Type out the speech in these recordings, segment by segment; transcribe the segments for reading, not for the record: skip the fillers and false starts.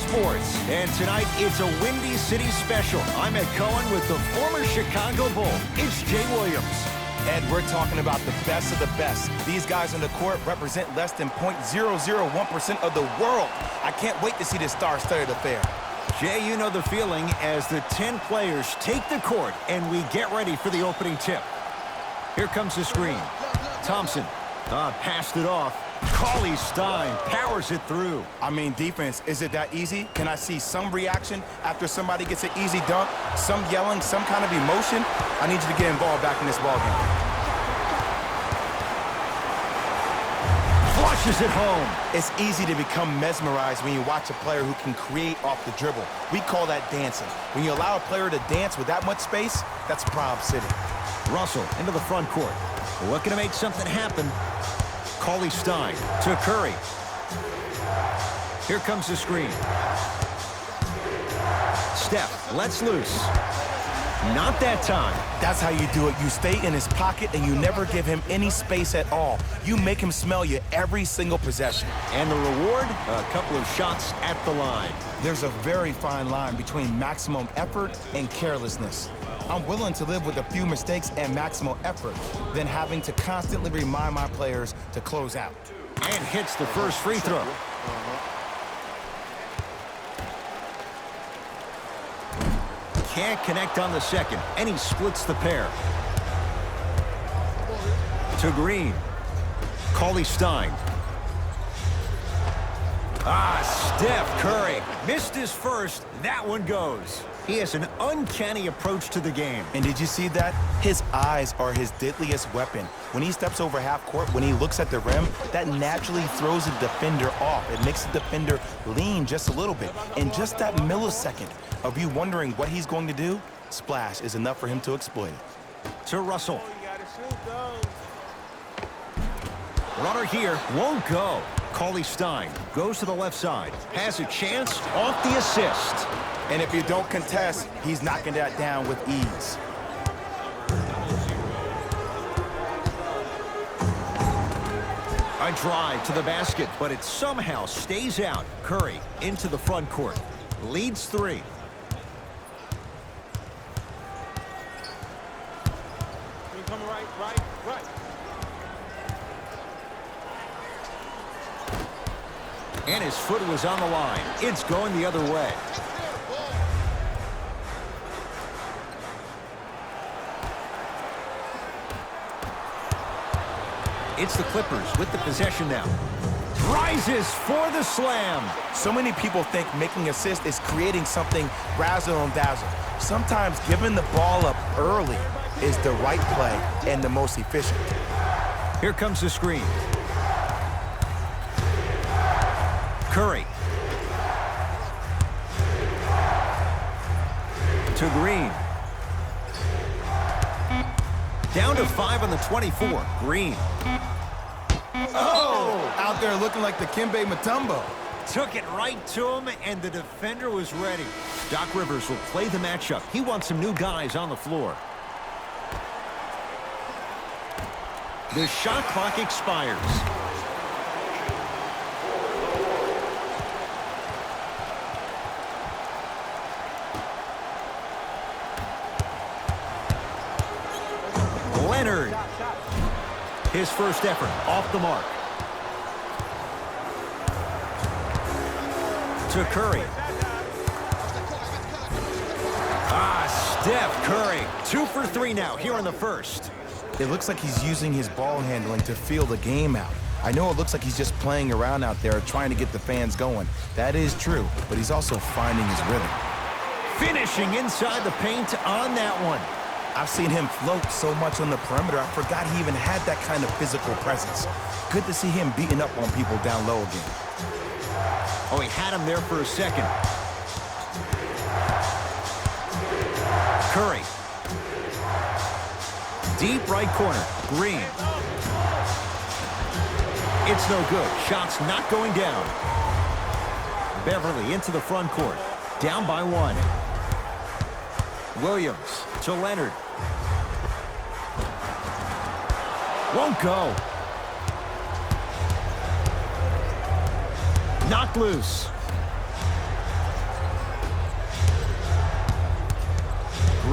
sports, and tonight it's a Windy City special. I'm Ed Cohen with the former Chicago Bull. It's Jay Williams. Ed, we're talking about the best of the best. These guys on the court represent less than 0.001% of the world. I can't wait to see this star-studded affair. Jay, you know the feeling as the 10 players take the court and we get ready for the opening tip. Here comes the screen. Thompson passed it off. Cauley-Stein powers it through. I mean, defense, is it that easy? Can I see some reaction after somebody gets an easy dunk? Some yelling, some kind of emotion? I need you to get involved back in this ballgame. Flushes it home. It's easy to become mesmerized when you watch a player who can create off the dribble. We call that dancing. When you allow a player to dance with that much space, that's Prob City. Russell into the front court. Looking to make something happen. Cauley-Stein to Curry. Here comes the screen. Steph lets loose. Not that time. That's how you do it. You stay in his pocket and you never give him any space at all. You make him smell you every single possession. And the reward, a couple of shots at the line. There's a very fine line between maximum effort and carelessness. I'm willing to live with a few mistakes and maximal effort than having to constantly remind my players to close out. And hits the first free throw. Can't connect on the second, and he splits the pair. To Green. Cauley-Stein. Steph Curry missed his first. That one goes. He has an uncanny approach to the game. And did you see that? His eyes are his deadliest weapon. When he steps over half court, when he looks at the rim, that naturally throws the defender off. It makes the defender lean just a little bit. And just that millisecond of you wondering what he's going to do, splash is enough for him to exploit it. To Russell. Runner here won't go. Cauley-Stein goes to the left side. Has a chance off the assist. And if you don't contest, he's knocking that down with ease. A drive to the basket, but it somehow stays out. Curry into the front court. Leads 3. Right. And his foot was on the line. It's going the other way. It's the Clippers with the possession now. Rises for the slam. So many people think making assists is creating something razzle and dazzle. Sometimes giving the ball up early is the right play and the most efficient. Here comes the screen. Curry. To Green. Down to 5 on the 24. Green. Oh! Out there looking like the Kimbe Mutombo. Took it right to him, and the defender was ready. Doc Rivers will play the matchup. He wants some new guys on the floor. The shot clock expires. Leonard. His first effort off the mark. To Curry. Steph Curry. 2 for 3 now here in the first. It looks like he's using his ball handling to feel the game out. I know it looks like he's just playing around out there trying to get the fans going. That is true, but he's also finding his rhythm. Finishing inside the paint on that one. I've seen him float so much on the perimeter, I forgot he even had that kind of physical presence. Good to see him beating up on people down low again. Oh, he had him there for a second. Curry. Deep right corner. Green. It's no good. Shot's not going down. Beverly into the front court. Down by 1. Williams to Leonard. Won't go. Knocked loose.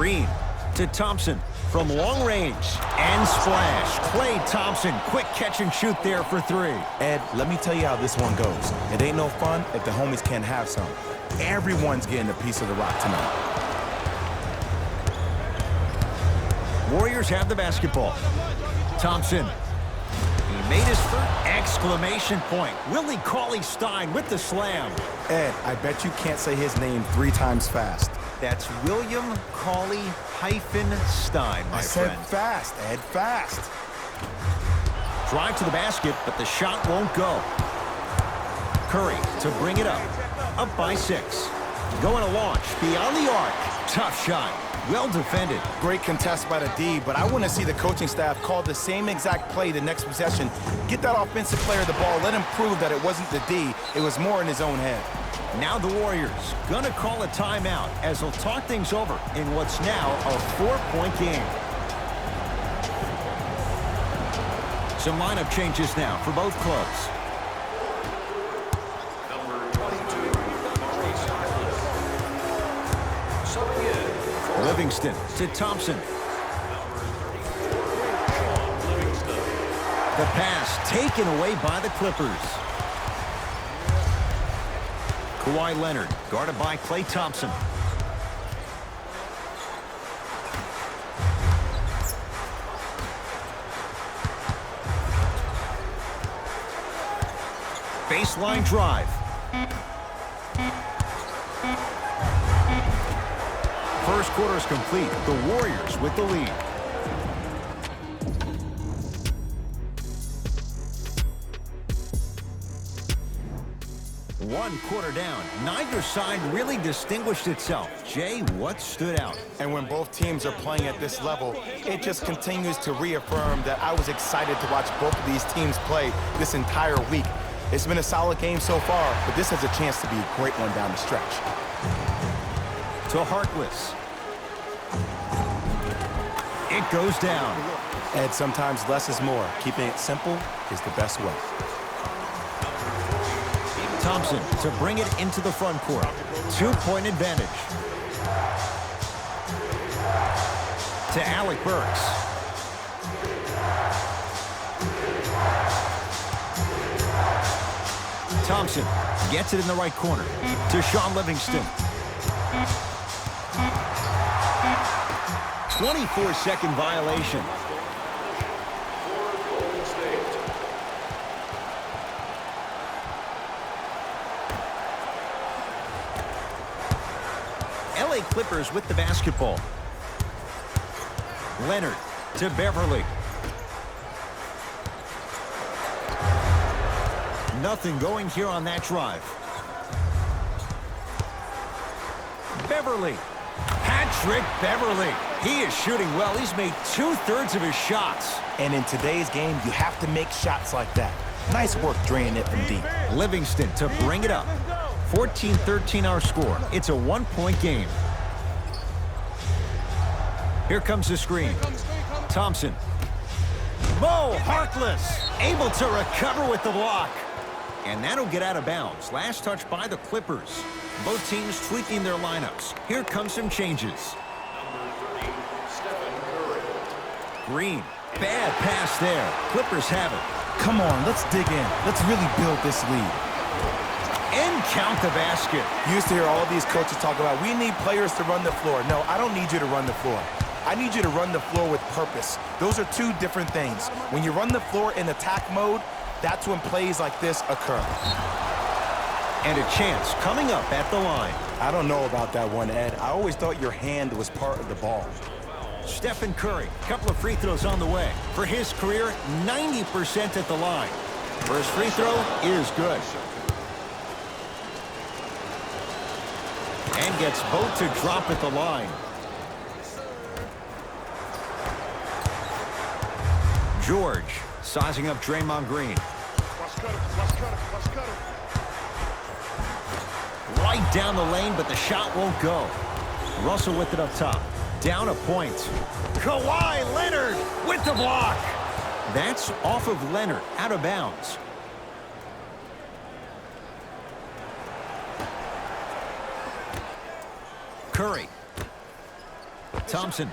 Green to Thompson from long range and splash. Klay Thompson, quick catch and shoot there for three. Ed, let me tell you how this one goes. It ain't no fun if the homies can't have some. Everyone's getting a piece of the rock tonight. Warriors have the basketball. Thompson. He made his first exclamation point. Willie Cauley-Stein with the slam. Ed, I bet you can't say his name 3 times fast. That's William Cauley-Stein, my I said friend. fast, Ed, fast. Drive to the basket, but the shot won't go. Curry to bring it up. Up by 6. Going to launch beyond the arc. Tough shot. Well defended. Great contest by the D, but I want to see the coaching staff call the same exact play the next possession. Get that offensive player the ball. Let him prove that it wasn't the D. It was more in his own head. Now the Warriors gonna call a timeout as they'll talk things over in what's now a 4-point game. Some lineup changes now for both clubs. Livingston to Thompson. The pass taken away by the Clippers. Kawhi Leonard guarded by Klay Thompson. Baseline drive. First quarter is complete. The Warriors with the lead. One quarter down. Neither side really distinguished itself. Jay, what stood out? And when both teams are playing at this level, it just continues to reaffirm that I was excited to watch both of these teams play this entire week. It's been a solid game so far, but this has a chance to be a great one down the stretch. To Harkless. It goes down. Ed, sometimes less is more. Keeping it simple is the best way. Thompson to bring it into the front court. 2-point advantage. To Alec Burks. Thompson gets it in the right corner. To Shaun Livingston. 24-second violation. LA Clippers with the basketball. Leonard to Beverly. Nothing going here on that drive. Beverly. Patrick Beverly. He is shooting well. He's made 2/3 of his shots. And in today's game, you have to make shots like that. Nice work draining it from deep. Livingston to bring it up. 14-13 our score. It's a 1-point game. Here comes the screen. Thompson. Mo Harkless able to recover with the block. And that'll get out of bounds. Last touch by the Clippers. Both teams tweaking their lineups. Here come some changes. Green. Bad pass there. Clippers have it. Come on, let's dig in. Let's really build this lead. And count the basket. You used to hear all these coaches talk about, we need players to run the floor. No, I don't need you to run the floor. I need you to run the floor with purpose. Those are two different things. When you run the floor in attack mode, that's when plays like this occur. And a chance coming up at the line. I don't know about that one, Ed. I always thought your hand was part of the ball. Stephen Curry, a couple of free throws on the way. For his career, 90% at the line. First free throw is good. And gets both to drop at the line. George sizing up Draymond Green. Right down the lane, but the shot won't go. Russell with it up top. Down a point. Kawhi Leonard with the block. That's off of Leonard, out of bounds. Curry. Thompson.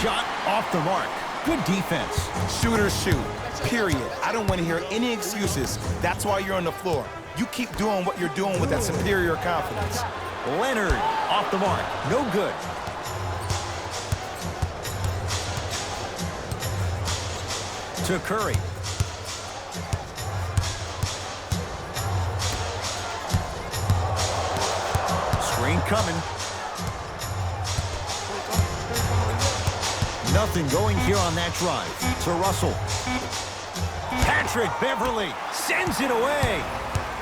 Shot off the mark. Good defense. Shooters shoot, period. I don't want to hear any excuses. That's why you're on the floor. You keep doing what you're doing with that superior confidence. Leonard off the mark. No good. To Curry. Screen coming. Nothing going here on that drive. To Russell. Patrick Beverly sends it away.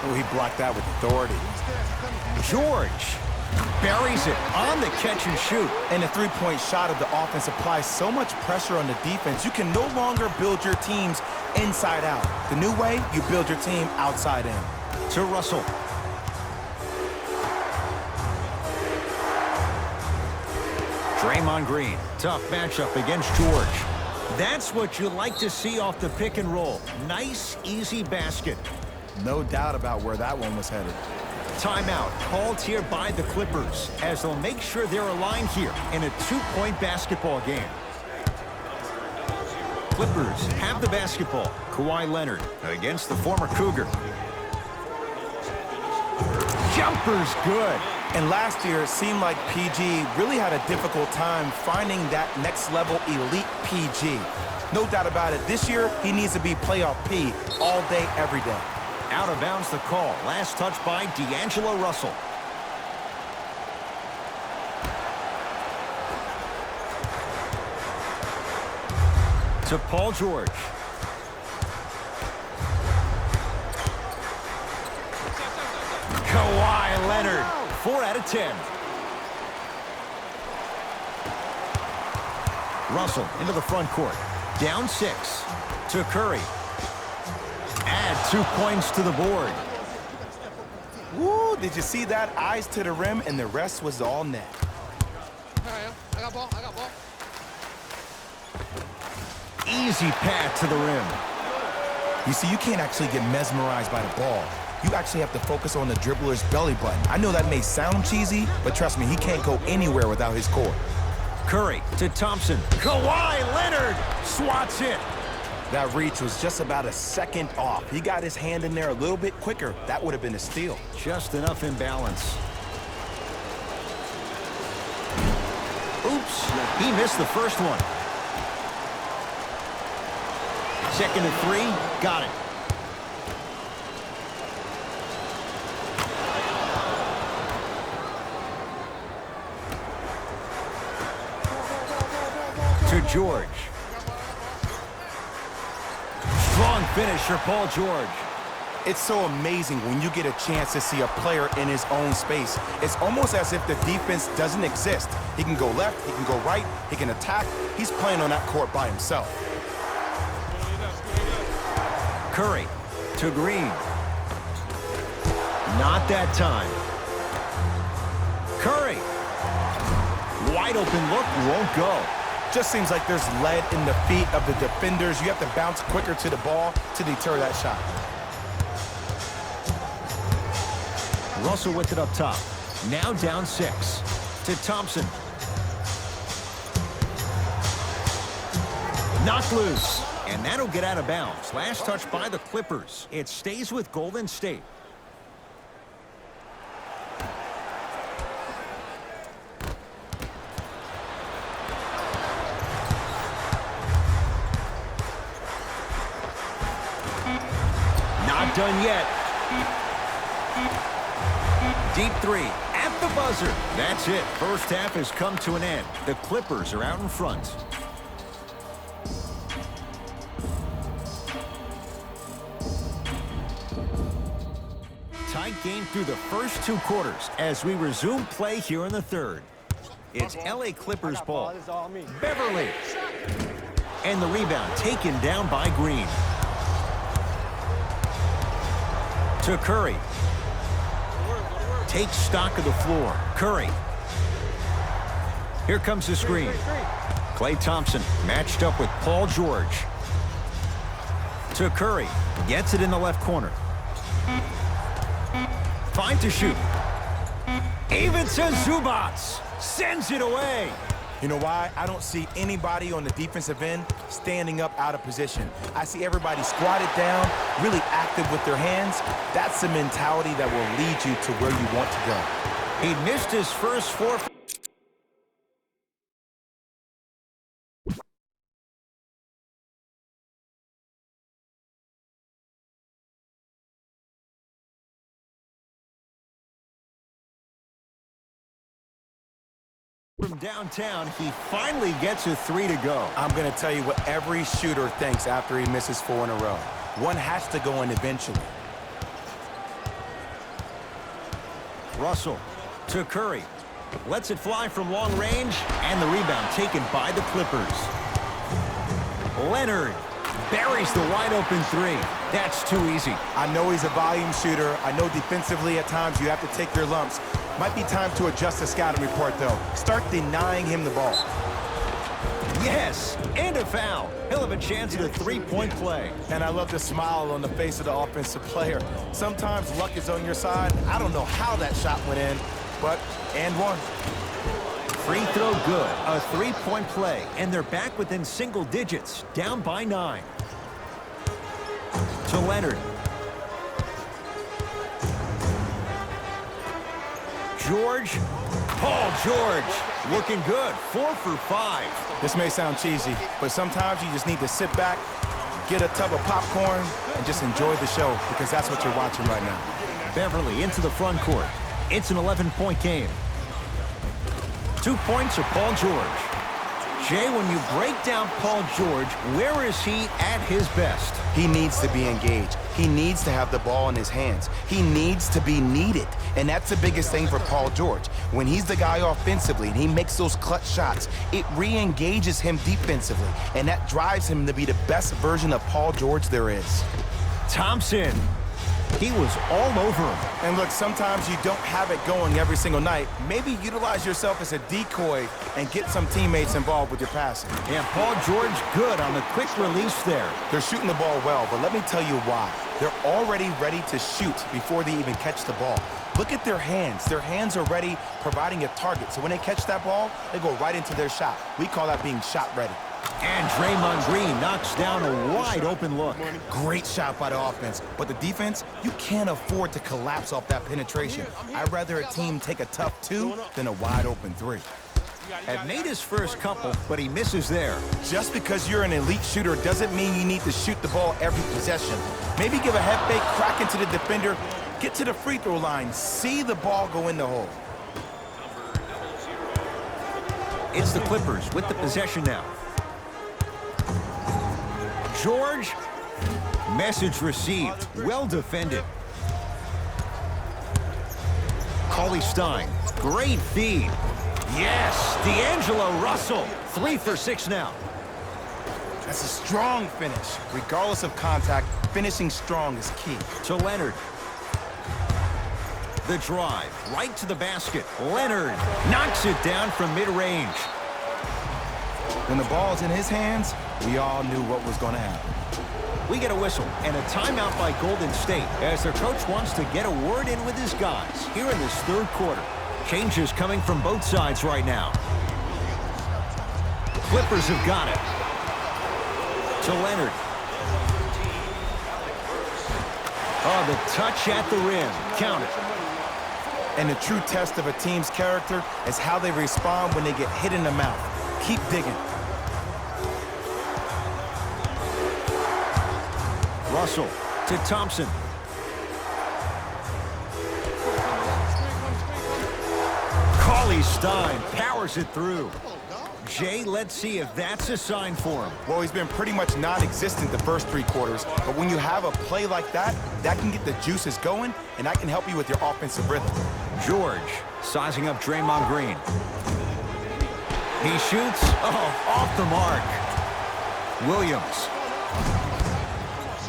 Oh, he blocked that with authority. George buries it on the catch and shoot. And the three-point shot of the offense applies so much pressure on the defense, you can no longer build your teams inside out. The new way, you build your team outside in. To Russell. Draymond Green, tough matchup against George. That's what you like to see off the pick and roll. Nice, easy basket. No doubt about where that one was headed. Timeout called here by the Clippers as they'll make sure they're aligned here in a two-point basketball game. Clippers have the basketball. Kawhi Leonard against the former Cougar. Jumper's good. And last year, it seemed like PG really had a difficult time finding that next-level elite PG. No doubt about it, this year, he needs to be playoff P all day, every day. Out of bounds the call. Last touch by D'Angelo Russell. To Paul George. Kawhi Leonard. 4 out of 10. Russell into the front court. Down 6. To Curry. Add 2 points to the board. Woo, did you see that? Eyes to the rim, and the rest was all net. I got ball. Easy path to the rim. You see, you can't actually get mesmerized by the ball. You actually have to focus on the dribbler's belly button. I know that may sound cheesy, but trust me, he can't go anywhere without his core. Curry to Thompson. Kawhi Leonard swats it. That reach was just about a second off. He got his hand in there a little bit quicker. That would have been a steal. Just enough imbalance. Oops, he missed the first one. Second and 3, got it. To George. Strong finish for Paul George. It's so amazing when you get a chance to see a player in his own space. It's almost as if the defense doesn't exist. He can go left, he can go right, he can attack. He's playing on that court by himself. Curry to Green. Not that time. Curry. Wide open look, won't go. Just seems like there's lead in the feet of the defenders. You have to bounce quicker to the ball to deter that shot. Russell with it up top. Now down 6. To Thompson. Knocked loose. And that'll get out of bounds. Last touch by the Clippers. It stays with Golden State. Not done yet. Deep 3 at the buzzer. That's it. First half has come to an end. The Clippers are out in front. Tight game through the first 2 quarters as we resume play here in the third. It's LA Clippers ball. Beverly. And the rebound taken down by Green. To Curry. Takes stock of the floor. Curry. Here comes the screen. Klay Thompson matched up with Paul George. To Curry. Gets it in the left corner. 5 to shoot. Ivica Zubac Sends it away. You know why? I don't see anybody on the defensive end standing up out of position. I see everybody squatted down, really active with their hands. That's the mentality that will lead you to where you want to go. He missed his first 4. From downtown, he finally gets a 3 to go. I'm going to tell you what every shooter thinks after he misses 4 in a row. One has to go in eventually. Russell to Curry. Lets it fly from long range, and the rebound taken by the Clippers. Leonard buries the wide-open 3. That's too easy. I know he's a volume shooter. I know defensively at times you have to take your lumps. Might be time to adjust the scouting report, though. Start denying him the ball. Yes, and a foul. He'll have a chance at a 3-point play. And I love the smile on the face of the offensive player. Sometimes luck is on your side. I don't know how that shot went in, but and one. Free throw good. A 3-point play, and they're back within single digits, down by 9. To Leonard. George. Paul George looking good. 4 for 5. This may sound cheesy, but sometimes you just need to sit back, get a tub of popcorn, and just enjoy the show, because that's what you're watching right now. Beverly into the front court. It's an 11-point game. 2 points of Paul George. Jay, when you break down Paul George, where is he at his best? He needs to be engaged. He needs to have the ball in his hands. He needs to be needed. And that's the biggest thing for Paul George. When he's the guy offensively and he makes those clutch shots, it re-engages him defensively. And that drives him to be the best version of Paul George there is. Thompson. He was all over him. And look, sometimes you don't have it going every single night. Maybe utilize yourself as a decoy and get some teammates involved with your passing. And Paul George good on the quick release there. They're shooting the ball well, but let me tell you why. They're already ready to shoot before they even catch the ball. Look at their hands. Their hands are ready, providing a target. So when they catch that ball, they go right into their shot. We call that being shot ready. And Draymond Green knocks down a wide open look. Great shot by the offense, but the defense, you can't afford to collapse off that penetration. I'd rather a team take a tough 2 than a wide open 3. Had made his first couple, but he misses there. Just because you're an elite shooter doesn't mean you need to shoot the ball every possession. Maybe give a head fake, crack into the defender, get to the free throw line, see the ball go in the hole. It's the Clippers with the possession now. George, message received, well defended. Cauley-Stein, great feed. Yes, D'Angelo Russell, 3 for 6 now. That's a strong finish. Regardless of contact, finishing strong is key. To Leonard. The drive, right to the basket. Leonard knocks it down from mid-range. When the ball's in his hands, we all knew what was going to happen. We get a whistle and a timeout by Golden State as their coach wants to get a word in with his guys here in this third quarter. Changes coming from both sides right now. Clippers have got it. To Leonard. Oh, the touch at the rim. Count it. And the true test of a team's character is how they respond when they get hit in the mouth. Keep digging. Russell to Thompson. Cauley-Stein powers it through. Jay, let's see if that's a sign for him. Well, he's been pretty much non-existent the first 3 quarters, but when you have a play like that, that can get the juices going, and that can help you with your offensive rhythm. George sizing up Draymond Green. He shoots. Oh, off the mark. Williams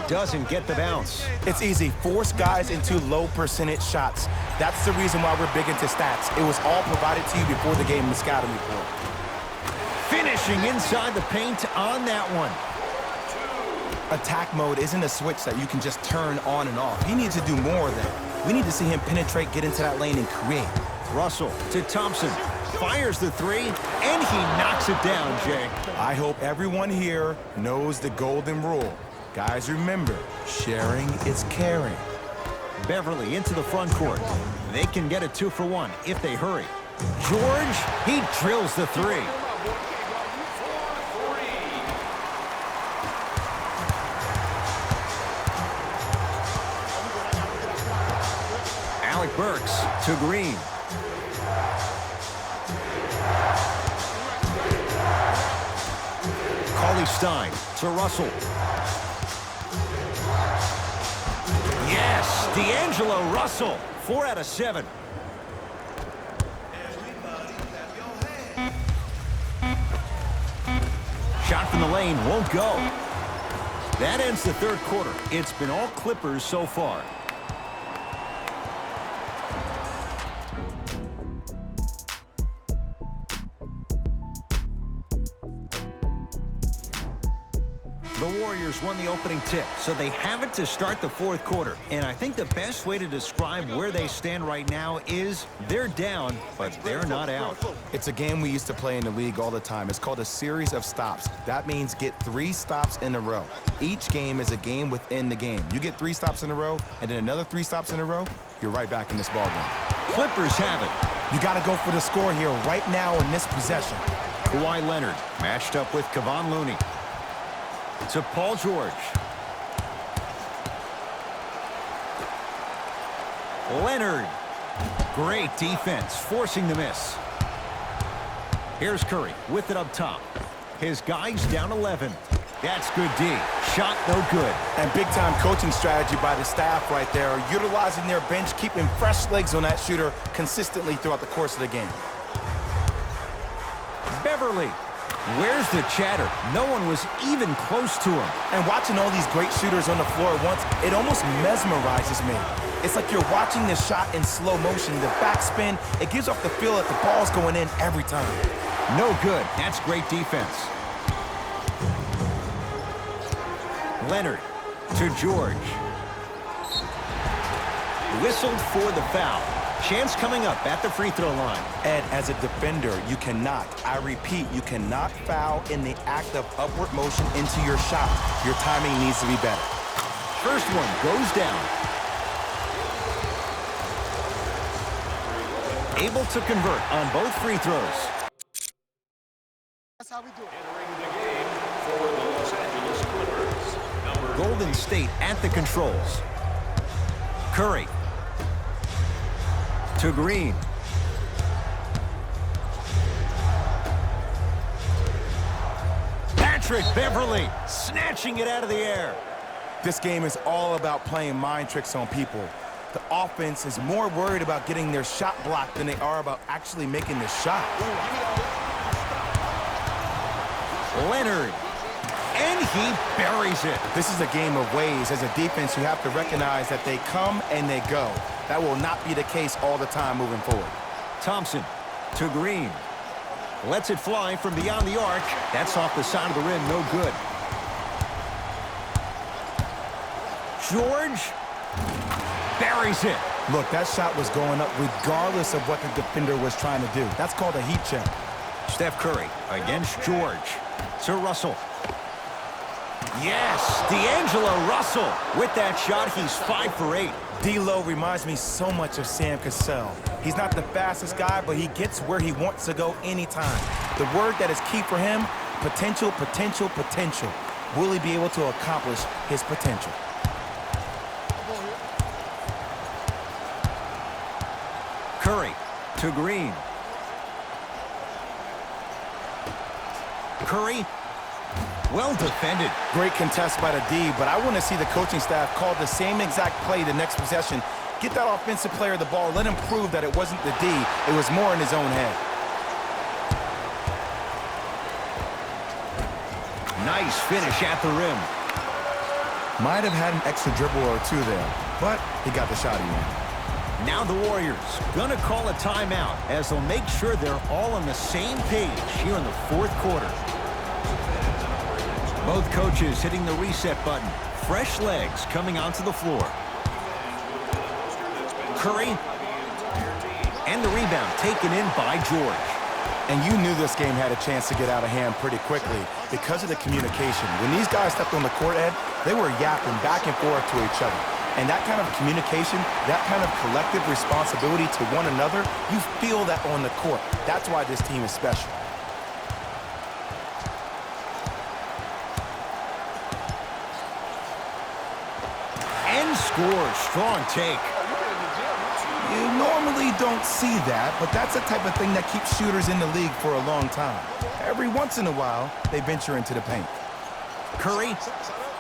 doesn't get the bounce. It's easy. Force guys into low percentage shots. That's the reason why we're big into stats. It was all provided to you before the game in the scouting report. Finishing inside the paint on that one. Attack mode isn't a switch that you can just turn on and off. He needs to do more of that. We need to see him penetrate, get into that lane, and create. Russell to Thompson. Fires the three, and he knocks it down, Jay. I hope everyone here knows the golden rule. Guys, remember, sharing is caring. Beverly into the front court. They can get a 2-for-1 if they hurry. George, he drills the three. Alec Burks to Green. Cauley-Stein to Russell. Yes, D'Angelo Russell, 4 out of 7. Shot from the lane won't go. That ends the third quarter. It's been all Clippers so far. The Warriors won the opening tip, so they have it to start the fourth quarter. And I think the best way to describe where they stand right now is they're down, but they're not out. It's a game we used to play in the league all the time. It's called a series of stops. That means get 3 stops in a row. Each game is a game within the game. You get 3 stops in a row, and then another 3 stops in a row, you're right back in this ballgame. Clippers have it. You got to go for the score here right now in this possession. Kawhi Leonard matched up with Kevon Looney. To Paul George. Leonard. Great defense, forcing the miss. Here's Curry with it up top. His guy's down 11. That's good D. Shot no good. And big-time coaching strategy by the staff right there, utilizing their bench, keeping fresh legs on that shooter consistently throughout the course of the game. Beverly. Where's the chatter? No one was even close to him. And watching all these great shooters on the floor at once, it almost mesmerizes me. It's like you're watching this shot in slow motion. The backspin, it gives off the feel that the ball's going in every time. No good. That's great defense. Leonard to George. Whistled for the foul. Chance coming up at the free throw line. Ed, as a defender, you cannot, I repeat, you cannot foul in the act of upward motion into your shot. Your timing needs to be better. First one goes down. Able to convert on both free throws. That's how we do it. Entering the game for the Los Angeles Clippers, number Golden State at the controls. Curry. To Green. Patrick Beverly snatching it out of the air. This game is all about playing mind tricks on people. The offense is more worried about getting their shot blocked than they are about actually making the shot. Leonard. And he buries it. This is a game of ways. As a defense, you have to recognize that they come and they go. That will not be the case all the time moving forward. Thompson to Green. Lets it fly from beyond the arc. That's off the side of the rim, no good. George buries it. Look, that shot was going up regardless of what the defender was trying to do. That's called a heat check. Steph Curry against George. To Russell. Yes, D'Angelo Russell. With that shot, he's 5 for 8. D'Lo reminds me so much of Sam Cassell. He's not the fastest guy, but he gets where he wants to go anytime. The word that is key for him, potential, potential, potential. Will he be able to accomplish his potential? Curry to Green. Curry, well defended. Great contest by the D, but I want to see the coaching staff call the same exact play the next possession. Get that offensive player the ball. Let him prove that it wasn't the D. It was more in his own head. Nice finish at the rim. Might have had an extra dribble or two there, but he got the shot he wanted. Now the Warriors gonna call a timeout as they'll make sure they're all on the same page here in the fourth quarter. Both coaches hitting the reset button. Fresh legs coming onto the floor. Curry. And the rebound taken in by George. And you knew this game had a chance to get out of hand pretty quickly because of the communication. When these guys stepped on the court, Ed, they were yapping back and forth to each other. And that kind of communication, that kind of collective responsibility to one another, you feel that on the court. That's why this team is special. And scores. Strong take. You normally don't see that, but that's the type of thing that keeps shooters in the league for a long time. Every once in a while, they venture into the paint. Curry.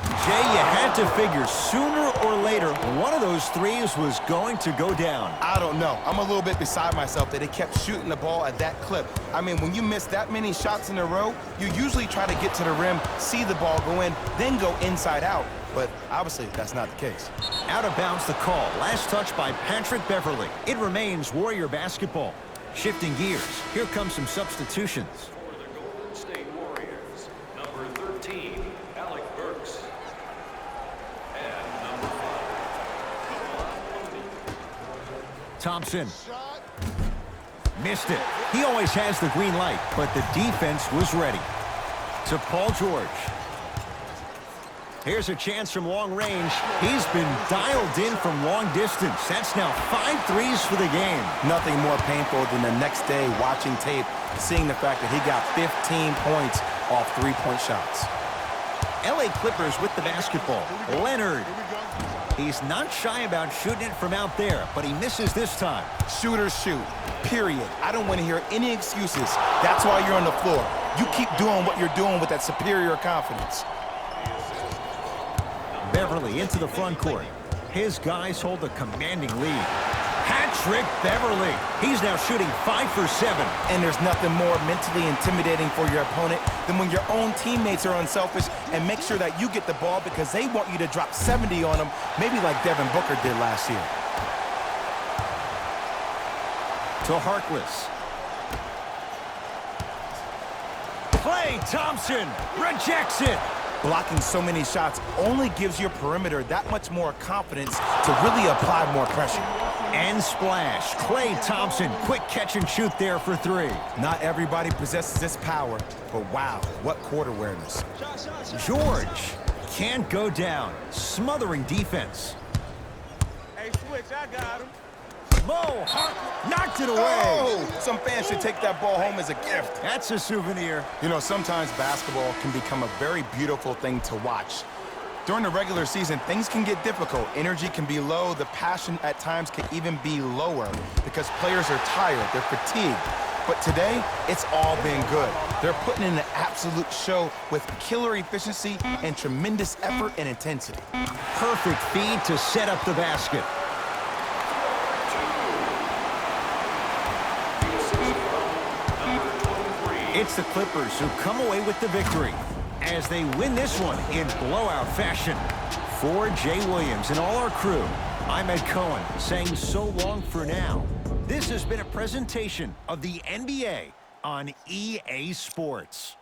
Jay, you had to figure sooner or later one of those threes was going to go down. I don't know. I'm a little bit beside myself that they kept shooting the ball at that clip. I mean, when you miss that many shots in a row, you usually try to get to the rim, see the ball go in, then go inside out. But obviously, that's not the case. Out of bounds the call. Last touch by Patrick Beverley. It remains Warrior basketball. Shifting gears. Here come some substitutions. For the Golden State Warriors, number 13, Alec Burks. And number 5, Thompson. Missed it. He always has the green light, but the defense was ready. To Paul George. Here's a chance from long range. He's been dialed in from long distance. That's now 5 threes for the game. Nothing more painful than the next day watching tape, seeing the fact that he got 15 points off three-point shots. LA Clippers with the basketball. Leonard. He's not shy about shooting it from out there, but he misses this time. Shooters shoot, period. I don't want to hear any excuses. That's why you're on the floor. You keep doing what you're doing with that superior confidence. Beverley into the front court. His guys hold a commanding lead. Hat-trick Beverley. He's now shooting 5 for 7. And there's nothing more mentally intimidating for your opponent than when your own teammates are unselfish and make sure that you get the ball because they want you to drop 70 on them, maybe like Devin Booker did last year. To Harkless. Klay Thompson rejects it. Blocking so many shots only gives your perimeter that much more confidence to really apply more pressure. And splash. Klay Thompson, quick catch and shoot there for 3. Not everybody possesses this power, but wow, what court awareness. George can't go down. Smothering defense. Hey, switch, I got him. Mo knocked it away. Oh, some fans should take that ball home as a gift. That's a souvenir. You know, sometimes basketball can become a very beautiful thing to watch. During the regular season, things can get difficult. Energy can be low. The passion at times can even be lower because players are tired. They're fatigued. But today, it's all been good. They're putting in an absolute show with killer efficiency and tremendous effort and intensity. Perfect feed to set up the basket. It's the Clippers who come away with the victory as they win this one in blowout fashion. For Jay Williams and all our crew, I'm Ed Cohen saying so long for now. This has been a presentation of the NBA on EA Sports.